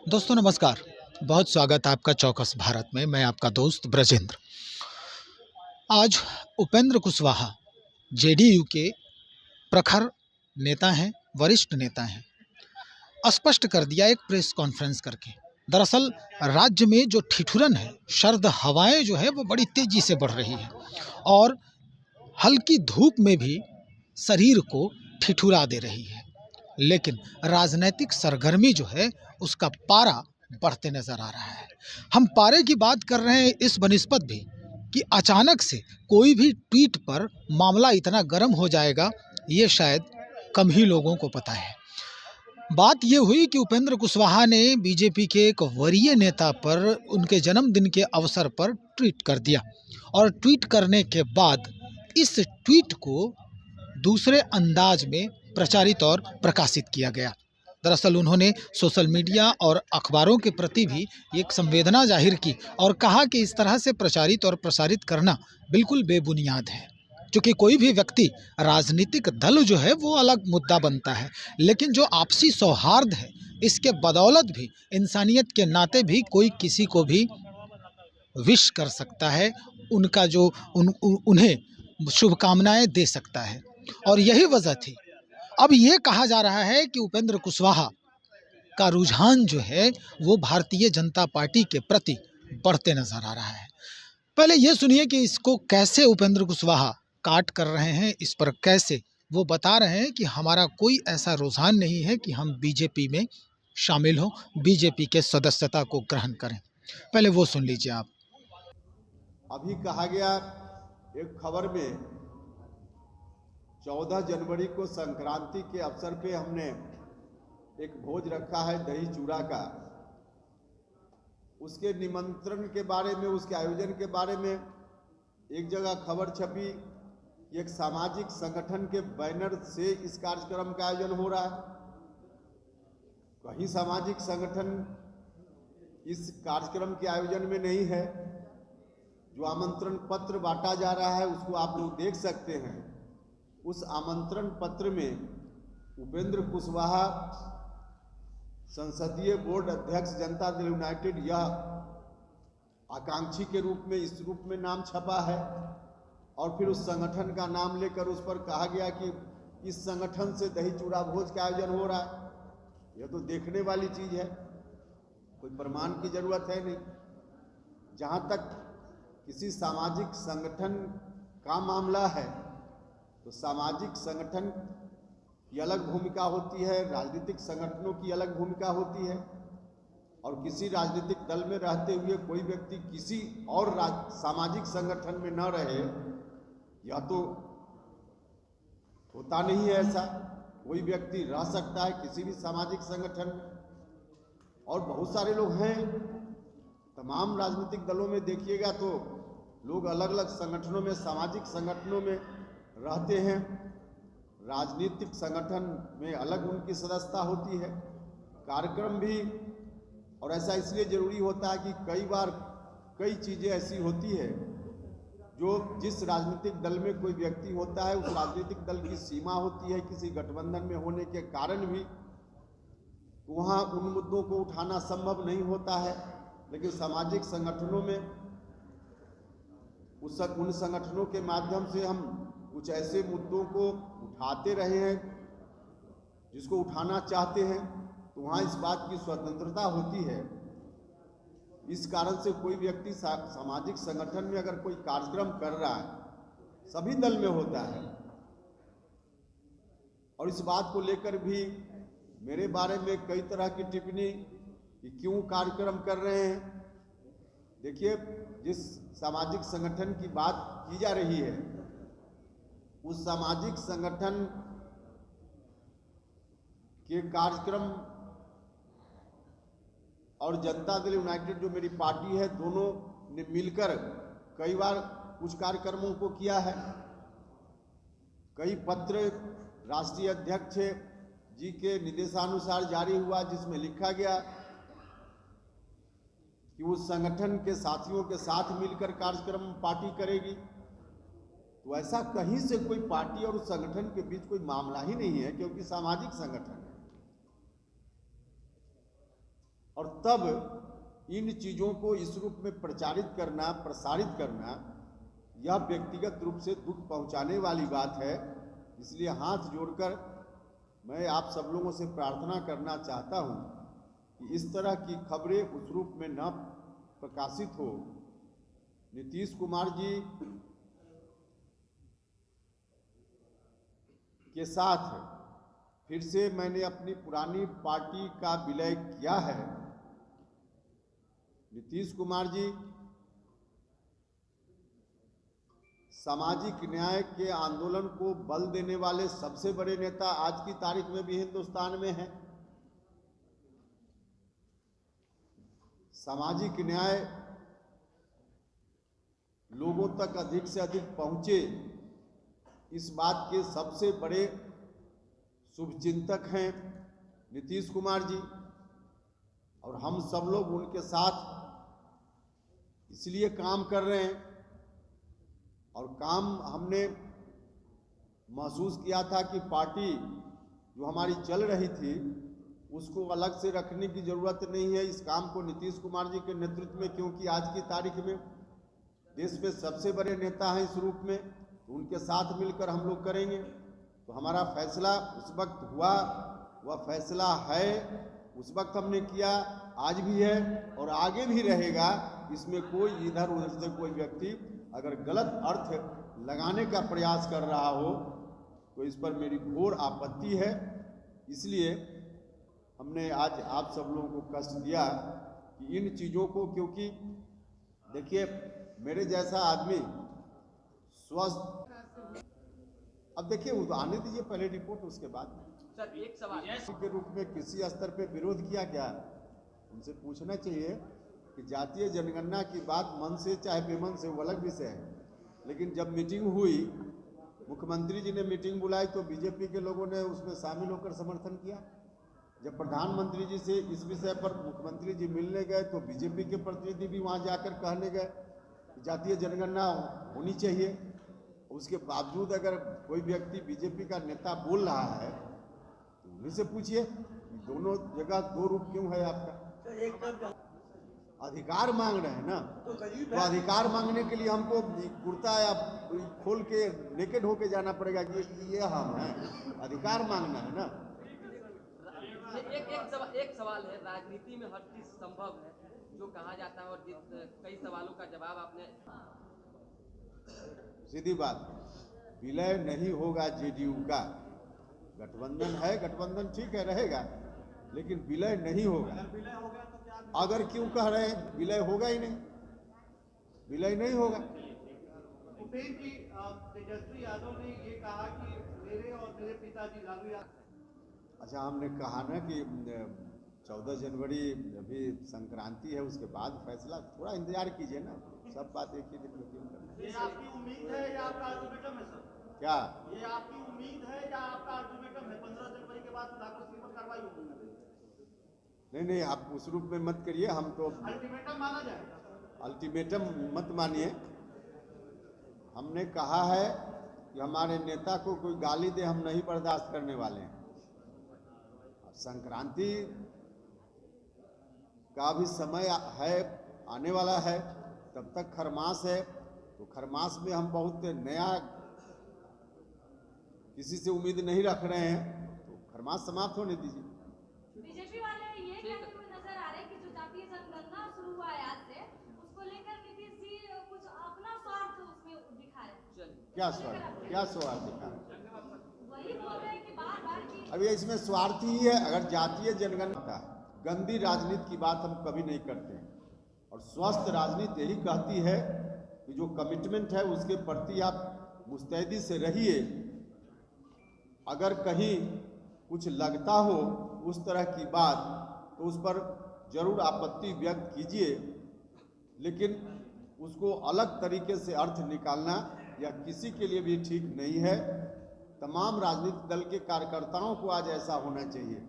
दोस्तों नमस्कार। बहुत स्वागत है आपका चौकस भारत में। मैं आपका दोस्त ब्रजेंद्र। आज उपेंद्र कुशवाहा जेडीयू के प्रखर नेता हैं, वरिष्ठ नेता हैं। स्पष्ट कर दिया एक प्रेस कॉन्फ्रेंस करके। दरअसल राज्य में जो ठिठुरन है, सर्द हवाएं जो है वो बड़ी तेजी से बढ़ रही है और हल्की धूप में भी शरीर को ठिठुरा दे रही है। लेकिन राजनीतिक सरगर्मी जो है उसका पारा बढ़ते नजर आ रहा है। हम पारे की बात कर रहे हैं इस बनिस्बत भी कि अचानक से कोई भी ट्वीट पर मामला इतना गर्म हो जाएगा, ये शायद कम ही लोगों को पता है। बात ये हुई कि उपेंद्र कुशवाहा ने बीजेपी के एक वरीय नेता पर उनके जन्मदिन के अवसर पर ट्वीट कर दिया और ट्वीट करने के बाद इस ट्वीट को दूसरे अंदाज में प्रचारित और प्रकाशित किया गया। दरअसल उन्होंने सोशल मीडिया और अखबारों के प्रति भी एक संवेदना जाहिर की और कहा कि इस तरह से प्रचारित और प्रसारित करना बिल्कुल बेबुनियाद है। क्योंकि कोई भी व्यक्ति, राजनीतिक दल जो है वो अलग मुद्दा बनता है, लेकिन जो आपसी सौहार्द है इसके बदौलत भी इंसानियत के नाते भी कोई किसी को भी विश कर सकता है, उनका जो उन्हें शुभकामनाएं दे सकता है। और यही वजह थी। अब ये कहा जा रहा है कि उपेंद्र कुशवाहा का रुझान जो है वो भारतीय जनता पार्टी के प्रति बढ़ते नजर आ रहा है। पहले ये सुनिए कि इसको कैसे उपेंद्र कुशवाहा काट कर रहे हैं, इस पर कैसे वो बता रहे हैं कि हमारा कोई ऐसा रुझान नहीं है कि हम बीजेपी में शामिल हों, बीजेपी के सदस्यता को ग्रहण करें। पहले वो सुन लीजिए आप। अभी कहा गया एक खबर में 14 जनवरी को संक्रांति के अवसर पे हमने एक भोज रखा है दही चूड़ा का। उसके निमंत्रण के बारे में, उसके आयोजन के बारे में एक जगह खबर छपी, एक सामाजिक संगठन के बैनर से इस कार्यक्रम का आयोजन हो रहा है। कहीं सामाजिक संगठन इस कार्यक्रम के आयोजन में नहीं है। जो आमंत्रण पत्र बांटा जा रहा है उसको आप लोग देख सकते हैं। उस आमंत्रण पत्र में उपेंद्र कुशवाहा संसदीय बोर्ड अध्यक्ष जनता दल यूनाइटेड यह आकांक्षी के रूप में, इस रूप में नाम छपा है। और फिर उस संगठन का नाम लेकर उस पर कहा गया कि इस संगठन से दही चूड़ा भोज का आयोजन हो रहा है। यह तो देखने वाली चीज है, कोई प्रमाण की जरूरत है नहीं। जहां तक किसी सामाजिक संगठन का मामला है तो सामाजिक संगठन की अलग भूमिका होती है, राजनीतिक संगठनों की अलग भूमिका होती है। और किसी राजनीतिक दल में रहते हुए कोई व्यक्ति किसी और सामाजिक संगठन में न रहे, यह तो होता नहीं है। ऐसा कोई व्यक्ति रह सकता है किसी भी सामाजिक संगठन में, और बहुत सारे लोग हैं। तमाम राजनीतिक दलों में देखिएगा तो लोग अलग अलग संगठनों में, सामाजिक संगठनों में रहते हैं। राजनीतिक संगठन में अलग उनकी सदस्यता होती है, कार्यक्रम भी। और ऐसा इसलिए जरूरी होता है कि कई बार कई चीज़ें ऐसी होती है जो जिस राजनीतिक दल में कोई व्यक्ति होता है उस राजनीतिक दल की सीमा होती है किसी गठबंधन में होने के कारण भी, वहाँ उन मुद्दों को उठाना संभव नहीं होता है। लेकिन सामाजिक संगठनों में उन संगठनों के माध्यम से हम कुछ ऐसे मुद्दों को उठाते रहे हैं जिसको उठाना चाहते हैं, तो वहाँ इस बात की स्वतंत्रता होती है। इस कारण से कोई व्यक्ति सामाजिक संगठन में अगर कोई कार्यक्रम कर रहा है, सभी दल में होता है। और इस बात को लेकर भी मेरे बारे में कई तरह की टिप्पणी कि क्यों कार्यक्रम कर रहे हैं। देखिए, जिस सामाजिक संगठन की बात की जा रही है उस सामाजिक संगठन के कार्यक्रम और जनता दल यूनाइटेड जो मेरी पार्टी है, दोनों ने मिलकर कई बार कुछ कार्यक्रमों को किया है। कई पत्र राष्ट्रीय अध्यक्ष जी के निर्देशानुसार जारी हुआ जिसमें लिखा गया कि उस संगठन के साथियों के साथ मिलकर कार्यक्रम पार्टी करेगी। तो ऐसा कहीं से कोई पार्टी और उस संगठन के बीच कोई मामला ही नहीं है, क्योंकि सामाजिक संगठन है। और तब इन चीज़ों को इस रूप में प्रचारित करना, प्रसारित करना, यह व्यक्तिगत रूप से दुख पहुंचाने वाली बात है। इसलिए हाथ जोड़कर मैं आप सब लोगों से प्रार्थना करना चाहता हूं कि इस तरह की खबरें उस रूप में न प्रकाशित हो। नीतीश कुमार जी के साथ फिर से मैंने अपनी पुरानी पार्टी का विलय किया है। नीतीश कुमार जी सामाजिक न्याय के आंदोलन को बल देने वाले सबसे बड़े नेता आज की तारीख में भी हिंदुस्तान में हैं। सामाजिक न्याय लोगों तक अधिक से अधिक पहुंचे, इस बात के सबसे बड़े शुभचिंतक हैं नीतीश कुमार जी, और हम सब लोग उनके साथ इसलिए काम कर रहे हैं। और काम हमने महसूस किया था कि पार्टी जो हमारी चल रही थी उसको अलग से रखने की ज़रूरत नहीं है, इस काम को नीतीश कुमार जी के नेतृत्व में, क्योंकि आज की तारीख में देश में सबसे बड़े नेता हैं इस रूप में, तो उनके साथ मिलकर हम लोग करेंगे। तो हमारा फैसला उस वक्त हुआ, वह फैसला है, उस वक्त हमने किया, आज भी है और आगे भी रहेगा। इसमें कोई इधर उधर से कोई व्यक्ति अगर गलत अर्थ लगाने का प्रयास कर रहा हो तो इस पर मेरी घोर आपत्ति है। इसलिए हमने आज आप सब लोगों को कष्ट दिया कि इन चीज़ों को, क्योंकि देखिए मेरे जैसा आदमी स्वस्थ, अब देखिए आने दीजिए पहले रिपोर्ट, उसके बाद सर एक सवाल के रूप में किसी स्तर पे विरोध किया क्या? उनसे पूछना चाहिए कि जातीय जनगणना की बात मन से चाहे बेमन से वो अलग विषय है, लेकिन जब मीटिंग हुई, मुख्यमंत्री जी ने मीटिंग बुलाई तो बीजेपी के लोगों ने उसमें शामिल होकर समर्थन किया। जब प्रधानमंत्री जी से इस विषय पर मुख्यमंत्री जी मिलने गए तो बीजेपी के प्रतिनिधि भी वहां जाकर कहने गए जातीय जनगणना होनी चाहिए। उसके बावजूद अगर कोई व्यक्ति बीजेपी का नेता बोल रहा है तो उन्हीं से पूछिए, दोनों जगह दो रूप क्यों है आपका? अधिकार मांग रहे हैं ना, तो अधिकार मांगने के लिए हमको कुर्ता या खोल के नेकेड होके जाना पड़ेगा कि ये हम हैं? अधिकार मांगना है ना। एक सवाल है, राजनीति में हर चीज संभव है जो कहा जाता है, और कई सवालों का जवाब आपने, सीधी बात, विलय नहीं होगा जेडीयू का। गठबंधन है, गठबंधन ठीक है रहेगा, लेकिन विलय नहीं होगा। अगर क्यों कह रहे हैं विलय होगा ही नहीं, विलय नहीं होगा। उपेंद्र जी, तेजस्वी यादव ने ये कहा कि मेरे और मेरे पिताजी लालू यादव, अच्छा हमने कहा ना कि 14 जनवरी अभी संक्रांति है, उसके बाद फैसला, थोड़ा इंतजार कीजिए ना, सब बात एक ही दिन में क्यों करना। ये आपकी उम्मीद है या आपका अल्टीमेटम है सर? क्या ये आपकी उम्मीद है या आपका अल्टीमेटम है? 15 जनवरी के बाद दाखिल कार्रवाई होगी? नहीं, आप उस रूप में मत करिए, हम तो अल्टीमेटम माना जाएगा। अल्टीमेटम मत मानिए। हमने कहा है कि हमारे नेता को कोई गाली दे हम नहीं बर्दाश्त करने वाले हैं। संक्रांति का भी समय है, आने वाला है, तब तक खरमास है, तो खरमास में हम बहुत नया किसी से उम्मीद नहीं रख रहे हैं, तो खरमास समाप्त होने दीजिए। बीजेपी वाले ये कहते हुए नजर आ रहे हैं कि जो जातीय जनगणना शुरू हुआ है आज से, उसको लेकर नीतीश जी कुछ अपना स्वार्थ उसमें दिखाए। क्या स्वार्थ दिखा? वही बोल रहे हैं कि बार-बार की अभी इसमें स्वार्थ ही है। अगर जातीय जनगणना, गंदी राजनीति की बात हम कभी नहीं करते हैं, और स्वस्थ राजनीति यही कहती है कि जो कमिटमेंट है उसके प्रति आप मुस्तैदी से रहिए। अगर कहीं कुछ लगता हो उस तरह की बात तो उस पर जरूर आपत्ति व्यक्त कीजिए, लेकिन उसको अलग तरीके से अर्थ निकालना या किसी के लिए भी ठीक नहीं है। तमाम राजनीतिक दल के कार्यकर्ताओं को आज ऐसा होना चाहिए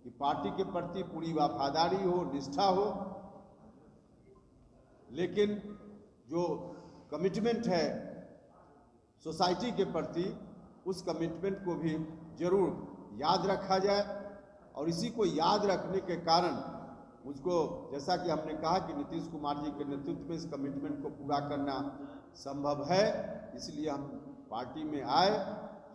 कि पार्टी के प्रति पूरी वफादारी हो, निष्ठा हो, लेकिन जो कमिटमेंट है सोसाइटी के प्रति, उस कमिटमेंट को भी जरूर याद रखा जाए। और इसी को याद रखने के कारण मुझको जैसा कि हमने कहा कि नीतीश कुमार जी के नेतृत्व में इस कमिटमेंट को पूरा करना संभव है, इसलिए हम पार्टी में आए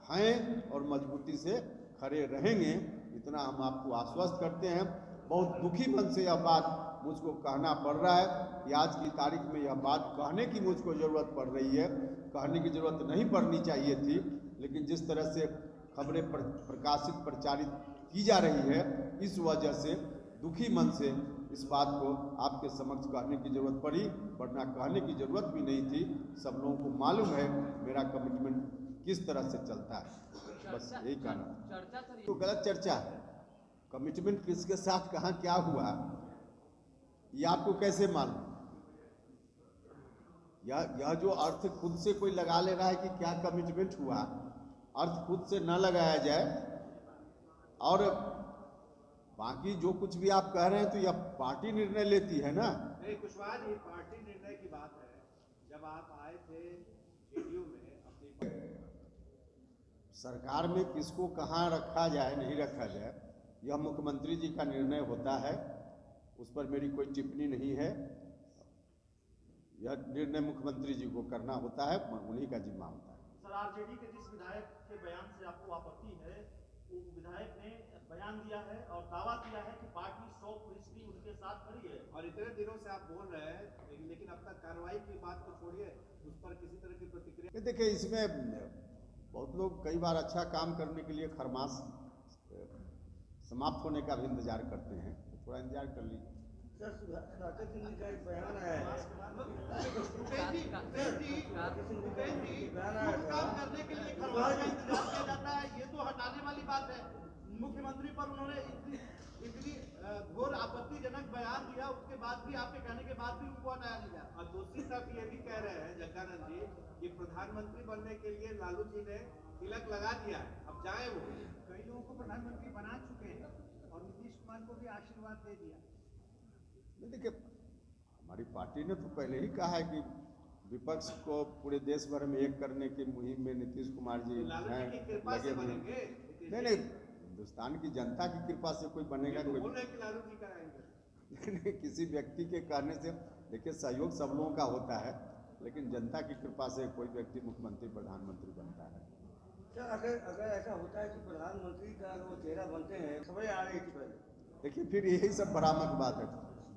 हैं और मजबूती से खड़े रहेंगे, इतना हम आपको आश्वस्त करते हैं। बहुत दुखी मन से यह बात मुझको कहना पड़ रहा है कि आज की तारीख में यह बात कहने की मुझको ज़रूरत पड़ रही है। कहने की ज़रूरत नहीं पड़नी चाहिए थी, लेकिन जिस तरह से खबरें प्रकाशित प्रचारित की जा रही है, इस वजह से दुखी मन से इस बात को आपके समक्ष कहने की ज़रूरत पड़ी, वरना कहने की ज़रूरत भी नहीं थी। सब लोगों को मालूम है मेरा कमिटमेंट किस तरह से चलता है। बस यही कहना। तो गलत चर्चा है। कमिटमेंट किसके साथ कहाँ क्या हुआ ये आपको कैसे मालूम? यह जो अर्थ खुद से कोई लगा ले रहा है कि क्या कमिटमेंट हुआ, अर्थ खुद से न लगाया जाए और बाकी जो कुछ भी आप कह रहे हैं तो यह पार्टी निर्णय लेती है ना। नहीं कुशवाहा जी, पार्टी निर्णय की बात है। जब आप आए थे जेडीयू में अपनी सरकार में किसको कहाँ रखा जाए नहीं रखा जाए, यह मुख्यमंत्री जी का निर्णय होता है, उस पर मेरी कोई टिप्पणी नहीं है। यह निर्णय मुख्यमंत्री जी को करना होता है, उन्हीं का जिम्मा होता है। सर, आरजेडी के जिस विधायक के बयान से आपको आपत्ति है, वो विधायक ने बयान दिया है और दावा किया है कि पार्टी 100% उनके साथ खड़ी है। और इतने दिनों से आप बोल रहे हैं, लेकिन अब तक कार्रवाई की बात तो छोड़िए, उस पर किसी तरह की प्रतिक्रिया। देखिए, इसमें बहुत लोग कई बार अच्छा काम करने के लिए खरमास समाप्त होने का भी इंतजार करते हैं, तो थोड़ा इंतजार कर लीजिए। सर, सुधाकर सिंह जी का एक बयान आया है। काम करने के लिए खरवास का इंतजार किया जाता है, ये तो हटाने वाली बात है। मुख्यमंत्री पर उन्होंने इतनी घोर आपत्तिजनक बयान दिया, उसके बाद भी आपके कहने के बाद भी उनको हटाया नहीं जा। और दूसरी तरफ ये भी कह रहे हैं जग्गानंद जी कि प्रधानमंत्री बनने के लिए लालू जी ने तिलक लगा दिया है, अब जाए वो। कई लोगों को प्रधानमंत्री बना चुके हैं और नीतीश कुमार को भी आशीर्वाद दे दिया। देखिए, हमारी पार्टी ने तो पहले ही कहा है कि विपक्ष को पूरे देश भर में एक करने की मुहिम में नीतीश कुमार जी हैं लगे हुए। नहीं, हिंदुस्तान की जनता की कृपा से कोई बनेगा, कोई बोल रहे कि लालू जी कराएंगे। नहीं, किसी व्यक्ति के कहने से देखिए सहयोग सब लोगों का होता है, लेकिन जनता की कृपा से कोई व्यक्ति मुख्यमंत्री प्रधानमंत्री बनता है। अगर ऐसा होता है कि प्रधानमंत्री का वो चेहरा बनते हैं, खबरें आ रही थी पहले। देखिए, फिर यही सब भ्रामक बात है।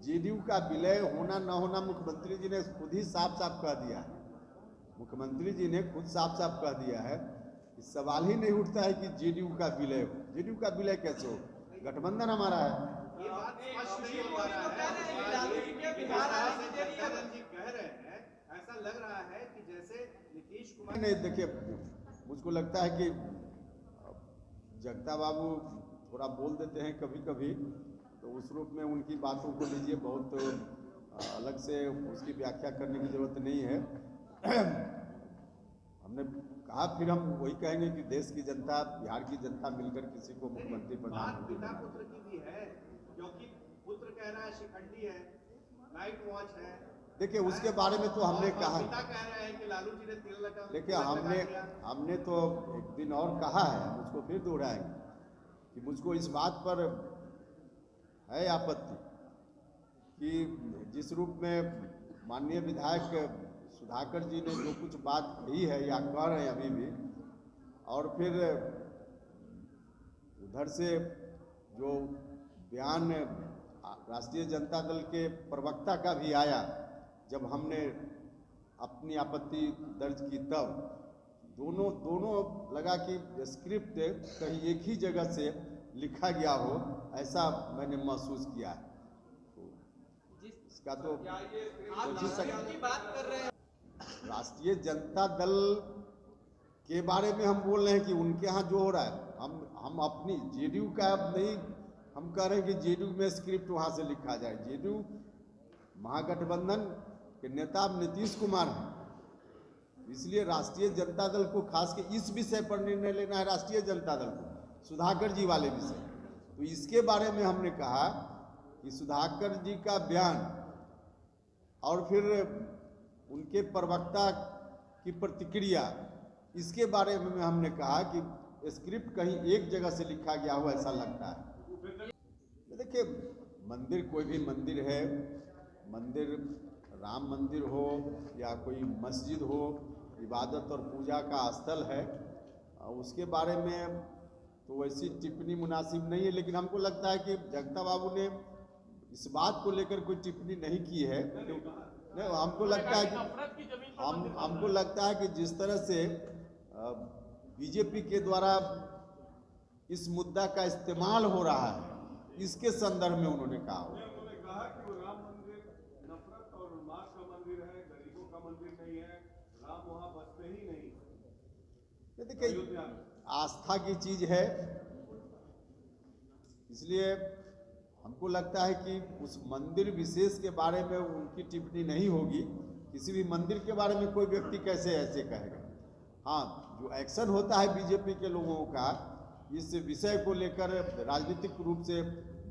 जेडीयू का विलय होना न होना मुख्यमंत्री जी ने खुद ही साफ साफ कह दिया है। मुख्यमंत्री जी ने खुद साफ साफ कह दिया है कि सवाल ही नहीं उठता है कि जेडीयू का विलय हो। जेडीयू का विलय कैसे हो? गठबंधन हमारा है। ये बात स्पष्ट नहीं हो पा रहा है। जग्गानंद जी कह रहे हैं, ऐसा लग रहा है कि जैसे नीतीश कुमार। नहीं, देखिए, मुझको लगता है कि जगता बाबू थोड़ा बोल देते हैं कभी कभी, तो उस रूप में उनकी बातों को लीजिए, बहुत अलग से उसकी व्याख्या करने की जरूरत नहीं है। हमने कहा, फिर हम वही कहेंगे कि देश की जनता, बिहार की जनता मिलकर किसी को मुख्यमंत्री प्रधानमंत्री पिता पुत्र की भी है, क्योंकि पुत्र कह रहा है शिखंडी है, नाइट वॉच है। देखिए, उसके बारे में तो हमने कहा, पिता कह रहे हैं कि लालू जी ने तिल लगा। देखिए, हमने तो एक दिन और कहा है, मुझको फिर दोहराएंगे कि मुझको इस बात पर है आपत्ति कि जिस रूप में माननीय विधायक सुधाकर जी ने जो कुछ बात कही है या कह रहे हैं अभी भी, और फिर उधर से जो बयान राष्ट्रीय जनता दल के प्रवक्ता का भी आया, जब हमने अपनी आपत्ति दर्ज की, तब दोनों लगा कि स्क्रिप्ट कहीं एक ही जगह से लिखा गया हो, ऐसा मैंने महसूस किया है। तो इसका तो की बात कर रहे हैं। राष्ट्रीय जनता दल के बारे में हम बोल रहे हैं कि उनके यहाँ जो हो रहा है, हम अपनी जेडीयू का नहीं हम कह रहे हैं कि जेडीयू में स्क्रिप्ट वहाँ से लिखा जाए। जेडीयू महागठबंधन के नेता नीतीश कुमार हैं, इसलिए राष्ट्रीय जनता दल को खास के इस विषय पर निर्णय लेना है। राष्ट्रीय जनता दल को सुधाकर जी वाले विषय, तो इसके बारे में हमने कहा कि सुधाकर जी का बयान और फिर उनके प्रवक्ता की प्रतिक्रिया, इसके बारे में हमने कहा कि स्क्रिप्ट कहीं एक जगह से लिखा गया हो, ऐसा लगता है। देखिए, मंदिर कोई भी मंदिर है, मंदिर राम मंदिर हो या कोई मस्जिद हो, इबादत और पूजा का स्थल है, उसके बारे में तो वैसी टिप्पणी मुनासिब नहीं है। लेकिन हमको लगता है कि जगता बाबू ने इस बात को लेकर कोई टिप्पणी नहीं की है। नहीं, हमको लगता है कि जिस तरह से बीजेपी के द्वारा इस मुद्दा का इस्तेमाल हो रहा है, इसके संदर्भ में उन्होंने कहा कि वो राम मंदिर नफरत और उन्माद का मंदिर है, गरीबों का मंदिर नहीं है, राम वहां बसते ही नहीं। देखिए, आस्था की चीज है, इसलिए हमको लगता है कि उस मंदिर विशेष के बारे में उनकी टिप्पणी नहीं होगी। किसी भी मंदिर के बारे में कोई व्यक्ति कैसे ऐसे कहेगा। हाँ, जो एक्शन होता है बीजेपी के लोगों का इस विषय को लेकर राजनीतिक रूप से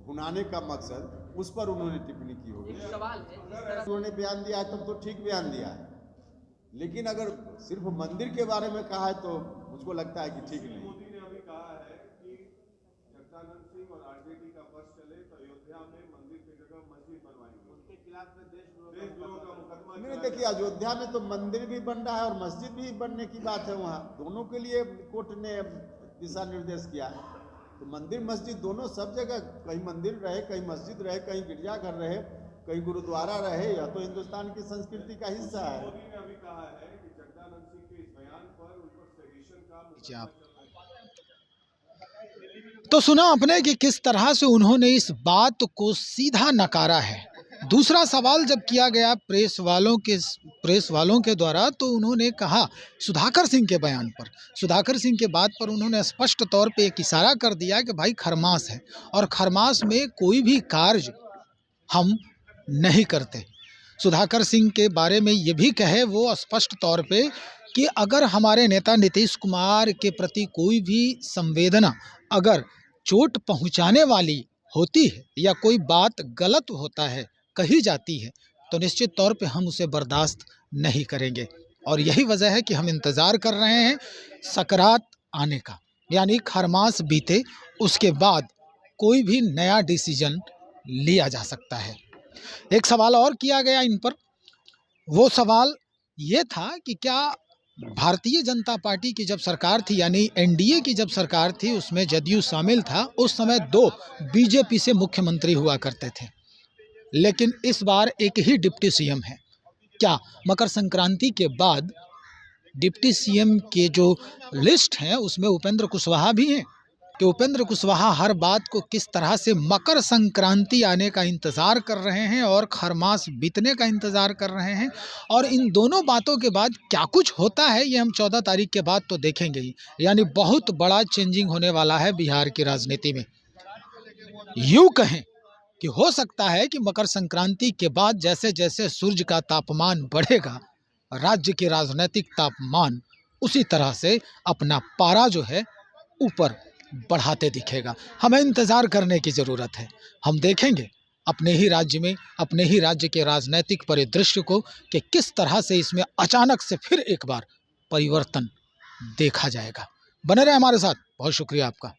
भुनाने का मकसद, उस पर उन्होंने टिप्पणी की होगी। उन्होंने बयान दिया है तब तो ठीक बयान दिया है, लेकिन अगर सिर्फ मंदिर के बारे में कहा है तो मुझको लगता है कि ठीक नहीं। मोदी ने अभी कहा है कि जगदानंद सिंह और आरजेडी का पक्ष चले तो अयोध्या में मंदिर की जगह मस्जिद बनवाएंगे। उनके खिलाफ में देशद्रोह का मुकदमा नहीं, देखिए, अयोध्या में तो मंदिर भी बन रहा है और मस्जिद भी बनने की बात है। वहाँ दोनों के लिए कोर्ट ने दिशा निर्देश किया है। तो मंदिर मस्जिद दोनों, सब जगह, कहीं मंदिर रहे, कहीं मस्जिद रहे, कहीं गिरजाघर रहे, कहीं गुरुद्वारा रहे, यह तो हिंदुस्तान की संस्कृति का हिस्सा है। मोदी ने अभी कहा है कि जगदानंद सिंह के इस बयान पर उन पर सेडिशन का मुकदमा तो सुना आपने कि किस तरह से उन्होंने इस बात को सीधा नकारा है। दूसरा सवाल जब किया गया प्रेस वालों के द्वारा, तो उन्होंने कहा सुधाकर सिंह के बयान पर, सुधाकर सिंह के बात पर उन्होंने स्पष्ट तौर पे एक इशारा कर दिया कि भाई खरमास है और खरमास में कोई भी कार्य हम नहीं करते। सुधाकर सिंह के बारे में ये भी कहे वो स्पष्ट तौर पे कि अगर हमारे नेता नीतीश कुमार के प्रति कोई भी संवेदना अगर चोट पहुंचाने वाली होती है या कोई बात गलत होता है, कही जाती है, तो निश्चित तौर पे हम उसे बर्दाश्त नहीं करेंगे। और यही वजह है कि हम इंतज़ार कर रहे हैं सकरात आने का, यानी खरमास बीते उसके बाद कोई भी नया डिसीजन लिया जा सकता है। एक सवाल और किया गया इन पर, वो सवाल ये था कि क्या भारतीय जनता पार्टी की जब सरकार थी, यानी एनडीए की जब सरकार थी, उसमें जदयू शामिल था, उस समय 2 बीजेपी से मुख्यमंत्री हुआ करते थे, लेकिन इस बार एक ही डिप्टी सीएम है। क्या मकर संक्रांति के बाद डिप्टी सीएम के जो लिस्ट हैं उसमें उपेंद्र कुशवाहा भी हैं? कि उपेंद्र कुशवाहा हर बात को किस तरह से मकर संक्रांति आने का इंतज़ार कर रहे हैं और खरमास बीतने का इंतज़ार कर रहे हैं, और इन दोनों बातों के बाद क्या कुछ होता है ये हम 14 तारीख के बाद तो देखेंगे ही। यानी बहुत बड़ा चेंजिंग होने वाला है बिहार की राजनीति में। यूँ कहें कि हो सकता है कि मकर संक्रांति के बाद जैसे जैसे सूर्य का तापमान बढ़ेगा, राज्य के राजनीतिक तापमान उसी तरह से अपना पारा जो है ऊपर बढ़ाते दिखेगा। हमें इंतज़ार करने की ज़रूरत है। हम देखेंगे अपने ही राज्य में, अपने ही राज्य के राजनीतिक परिदृश्य को कि किस तरह से इसमें अचानक से फिर एक बार परिवर्तन देखा जाएगा। बने रहे हमारे साथ। बहुत शुक्रिया आपका।